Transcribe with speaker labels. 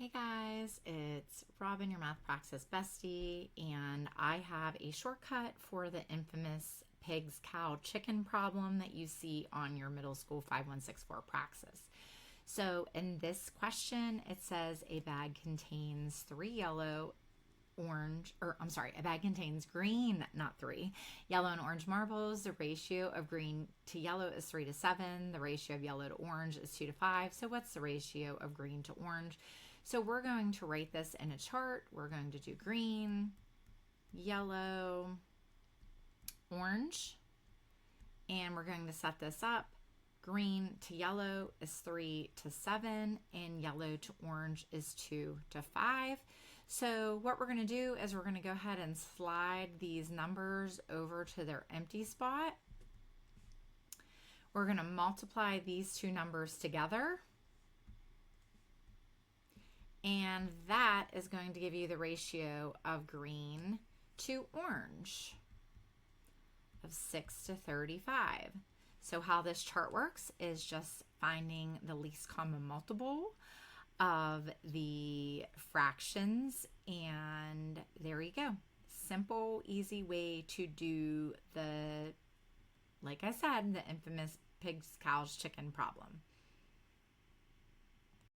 Speaker 1: Hey guys, it's Robin, your Math Praxis bestie, and I have a shortcut for the infamous pigs, cow, chicken problem that you see on your middle school 5164 Praxis. So in this question, it says a bag contains a bag contains green, not three, yellow and orange marbles. The ratio of green to yellow is 3 to 7. The ratio of yellow to orange is 2 to 5. So what's the ratio of green to orange? So we're going to write this in a chart. We're going to do green, yellow, orange, and we're going to set this up. Green to yellow is 3 to 7, and yellow to orange is 2 to 5. So what we're going to do is we're going to go ahead and slide these numbers over to their empty spot. We're going to multiply these two numbers together, and that is going to give you the ratio of green to orange of 6 to 35. So how this chart works is just finding the least common multiple of the fractions, and there you go. Simple, easy way to do the, like I said, the infamous pigs, cows, chicken problem.